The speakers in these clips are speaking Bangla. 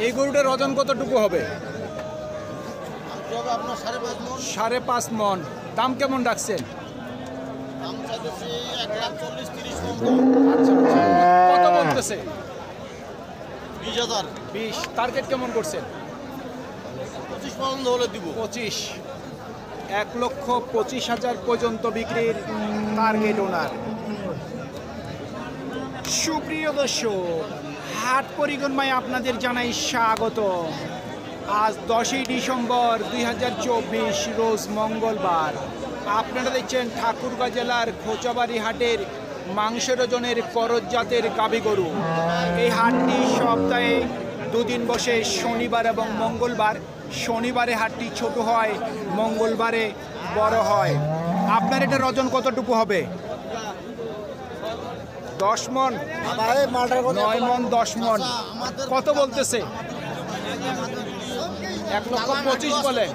এই গরুটার ওজন কতটুকু হবে? আপনার 5.5 মন। দাম কেমন রাখছেন? দাম চাইতেছি 1,40,30 আচ্ছা আচ্ছা, কত বলতেছে? 20,000 20। টার্গেট কেমন করছেন? 25 পর্যন্ত হলে দিব। 25। 1,25,000 পর্যন্ত বিক্রির টার্গেট ওনার। সুপ্রিয় দর্শক, হাট পরিক্রমায় আপনাদের জানাই স্বাগত। আজ 10ই ডিসেম্বর 2024, রোজ মঙ্গলবার। আপনারা দেখছেন ঠাকুরগাঁ জেলার খোঁচাবাড়ি হাটের মাংসের ওজনের করজ জাতের গাভী গরু। এই হাটটি সপ্তাহে দুদিন বসে, শনিবার এবং মঙ্গলবার। শনিবারে হাটটি ছোট হয়, মঙ্গলবারে বড় হয়। আপনার এটার ওজন কতটুকু হবে? 10 মন, 9 মন, 10 মন। কত বলতেছে? 1,25,000 বলে।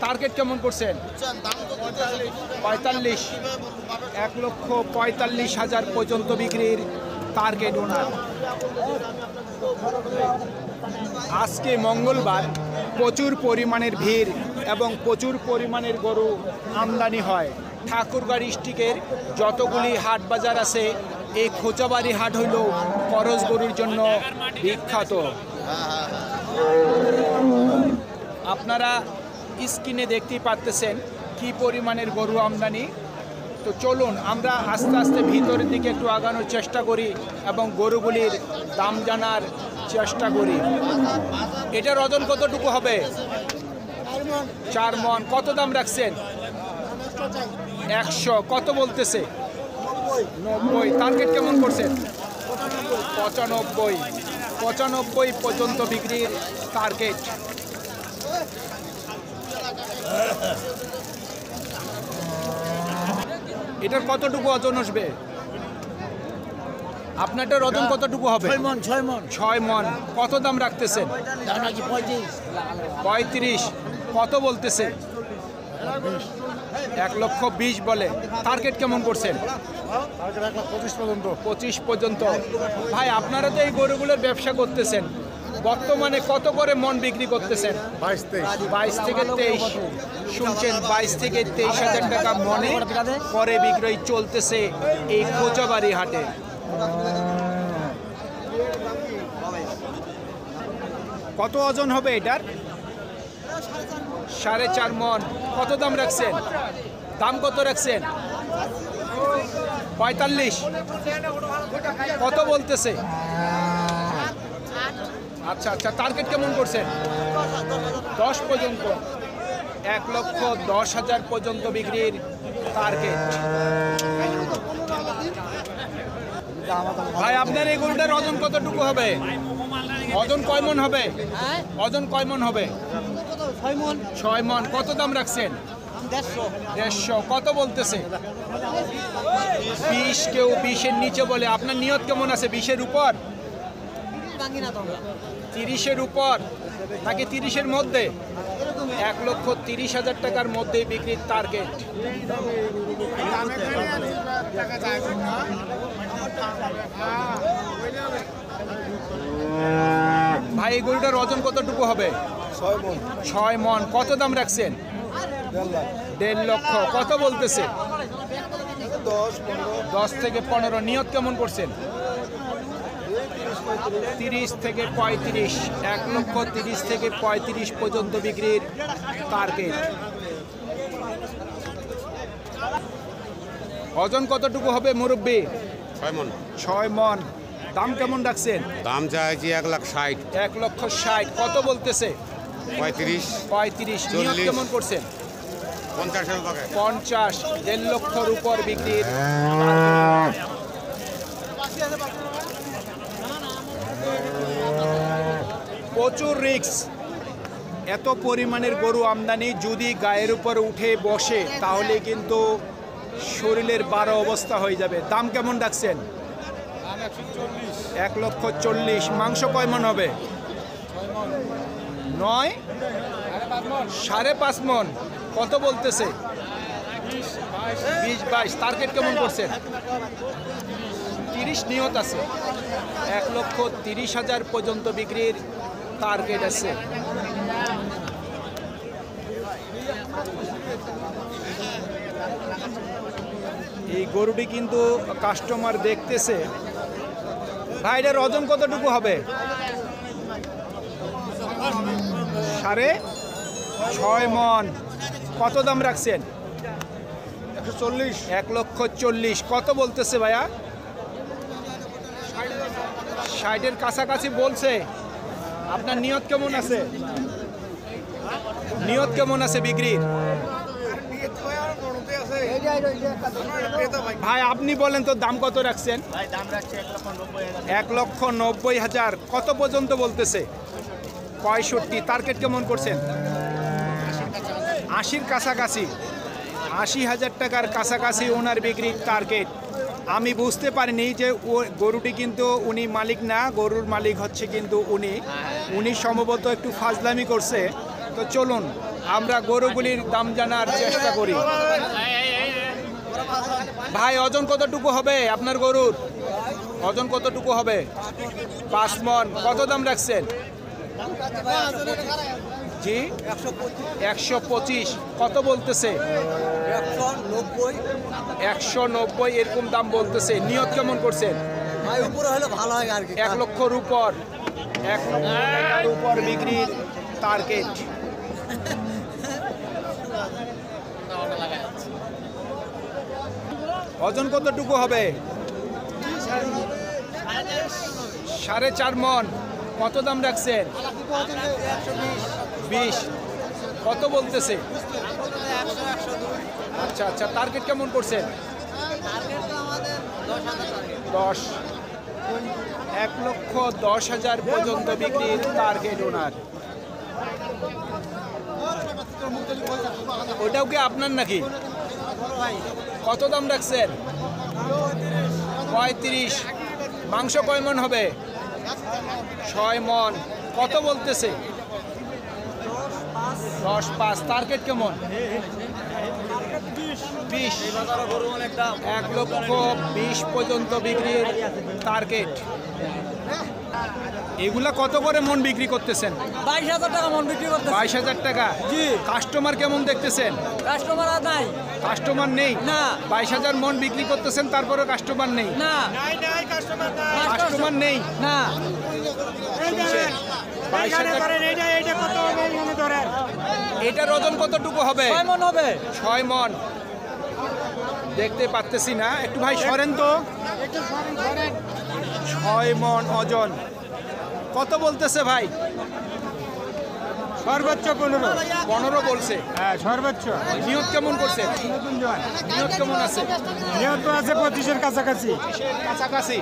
টার্গেট কেমন করছেন? 45। 1,45,000 পর্যন্ত বিক্রির টার্গেট ওনার। আজকে মঙ্গলবার, প্রচুর পরিমাণের ভিড় এবং প্রচুর পরিমাণের গরু আমদানি হয়। ঠাকুরগাঁ ডিস্ট্রিক্টের যতগুলি হাট বাজার আছে, এই খোঁচাবাড়ি হাট হইল করজ গরুর জন্য বিখ্যাত। আপনারা স্ক্রিনে দেখতেই পারতেছেন কি পরিমাণের গরু আমদানি। তো চলুন আমরা আস্তে আস্তে ভিতরের দিকে একটু আগানোর চেষ্টা করি এবং গরুগুলির দাম জানার চেষ্টা করি। এটার ওজন কতটুকু হবে? 4 মন। কত দাম রাখছেন? 100। কত বলতেছে? 90। টার্গেট কেমন করছেন? 95। 95 পর্যন্ত বিক্রির টার্গেট। এটার কতটুকু ওজন আসবে? আপনারটার ওজন কতটুকু হবে? 6 মন। কত দাম রাখতেছেন? 35। কত বলতেছে? 1,20,000 বলে। টার্গেট কেমন করছেন? 25 পর্যন্ত। ভাই, আপনারা তো এই গরুগুলোর ব্যবসা করতেছেন, বর্তমানে কত করে মন বিক্রি করতেছেন? 22 থেকে 23। শুনছেন, 22 থেকে 23,000 টাকা মনে করে বিক্রয় চলতেছে এই খোঁচাবাড়ি হাটে। কত ওজন হবে এটার? 4.5 মন। কত দাম রাখছেন? দাম কত রাখছেন? 45। কত বলতেছে? আচ্ছা আচ্ছা, টার্গেট কেমন করছেন? 10 পর্যন্ত। 1,10,000 পর্যন্ত বিক্রির টার্গেট। ভাই, আপনার এই গরুটার ওজন কতটুকু হবে? ওজন কয় মন হবে? ওজন কয় মন হবে? 6 মন। কত দাম রাখছেন? 150। কত বলতেছে? 20। কেউ 20-এর নিচে বলে। আপনার নিয়ত কেমন আছে? 20-এর উপর, 30-এর উপর নাকি 30-এর মধ্যে? 1,30,000 টাকার মধ্যেই বিক্রির টার্গেট। ভাই, এই গরুটার ওজন কতটুকু হবে? 6 মন। কত দাম রাখছেন? 1.5 লক্ষ। কত বলতেছে? 10 থেকে 15। নিয়ত কেমন করছেন? 30 থেকে 35। 1,30,000 থেকে 35 পর্যন্ত বিক্রির টার্গেট। ওজন কতটুকু হবে মুরব্বী? 6 মন। দাম কেমন রাখছেন? দাম চাইছি 1,60,000। 1,60,000। কত বলতেছে? 35। নিয়ত কেমন করছেন? 50,000 টাকা। 50। 1.5 লক্ষর উপর বিক্রির। প্রচুর রিস্ক। এত পরিমাণের গরু আমদানি, যদি গায়ের উপর উঠে বসে তাহলে কিন্তু শরীরের 12 অবস্থা হয়ে যাবে। দাম কেমন রাখছেন? 1,40,000। মাংস কয় মন হবে? 9, 5.5 মন। কত বলতেছে? 20-22। টার্গেট কেমন করছেন? 30 নিয়ত আছে, 1,30,000 পর্যন্ত বিক্রির টার্গেট আছে। এই গরুটি কিন্তু কাস্টমার দেখতেছে। ভাই এটার ওজন কতটুকু হবে? 6.5 মন। কত দাম রাখছেন? 1,40,000। কত বলতেছে ভাইয়া? 60-এর কাছাকাছি বলছে। আপনার নিয়ত কেমন আছে? নিয়ত কেমন আছে বিক্রির? ভাই আপনি বলেন তো দাম কত রাখছেন? ভাই দাম রাখছে 1,90,000। 1,90,000। কত পর্যন্ত বলতেছে? 65। টার্গেট কেমন করছেন? 80-র কাছাকাছি। 80,000 টাকার কাছাকাছি ওনার বিক্রির টার্গেট। আমি বুঝতে পারিনি যে ও গরুটি কিন্তু উনি মালিক না, গরুর মালিক হচ্ছে কিন্তু উনি সম্ভবত একটু ফাজলামি করছে। তো চলুন আমরা গরুগুলির দাম জানার চেষ্টা করি। ভাই ওজন কতটুকু হবে আপনার গরুর? ওজন কতটুকু হবে? 5 মন। কত দাম রাখছেন? জি 125। কত বলতেছে? 190 এরকম দাম বলতেছে। নিয়ত কেমন করছেন? 1 লক্ষর উপর। 1 লক্ষ টাকার উপর বিক্রির টার্গেট। ওজন কতটুকু হবে? 4.5 মন। কত দাম রাখছেন? 20। কত বলতেছে? আচ্ছা আচ্ছা। টার্গেট কেমন করছেন? 10। 1,10,000 পর্যন্ত বিক্রির টার্গেট ওনার। ওটাও কি আপনার নাকি? কত দাম রাখছেন? 35। মাংস কয় মন হবে? 6 মন। কত বলতেছে? 10.5। টার্গেট কেমন? 20। 1,20,000 পর্যন্ত বিক্রির টার্গেট। এগুলা কত করে মন বিক্রি করতেছেন? 22,000 টাকা মন বিক্রি করতে। 22,000 টাকা। জি। কাস্টমার কেমন দেখতেছেন? কাস্টমার আর নাই। কাস্টমার নেই? না। 22,000 মন বিক্রি করতেছেন, তারপরে কাস্টমার নেই? না। কাস্টমার নেই? না। শুনছেন? 22,000। এটার ওজন কতটুকু হবে? 6 মন হবে। 6 মন। দেখতে পাচ্তেছি না, একটু ভাই সরেন তো। 6 মন ওজন। কত বলতেছে ভাই? সর্বোচ্চ 15। 15 বলছে। হ্যাঁ সর্বোচ্চ। নিয়ত কেমন করছে? নিয়ত কেমন আছে? নিয়ত আছে 25-এর কাছাকাছি। কাছাকাছি।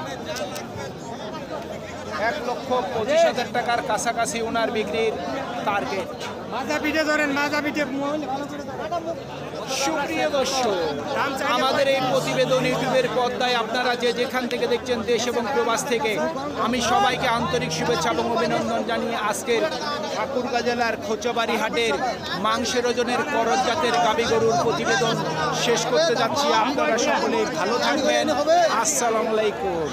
1,25,000 টাকার কাছাকাছি ওনার বিক্রির টার্গেট। মাজা পিঠে ধরেন, মাজা পিঠে। সুপ্রিয় দর্শক, আমাদের এই প্রতিবেদন ইউটিউবের পর্দায় আপনারা যে যেখান থেকে দেখছেন, দেশ এবং প্রবাস থেকে, আমি সবাইকে আন্তরিক শুভেচ্ছা এবং অভিনন্দন জানিয়ে আজকের ঠাকুরগাঁ জেলার খোঁচাবাড়ি হাটের মাংসের ওজনের করজ জাতের গাভী গরুর প্রতিবেদন শেষ করতে যাচ্ছি। আপনারা সকলেই ভালো থাকবেন। আসসালামু আলাইকুম।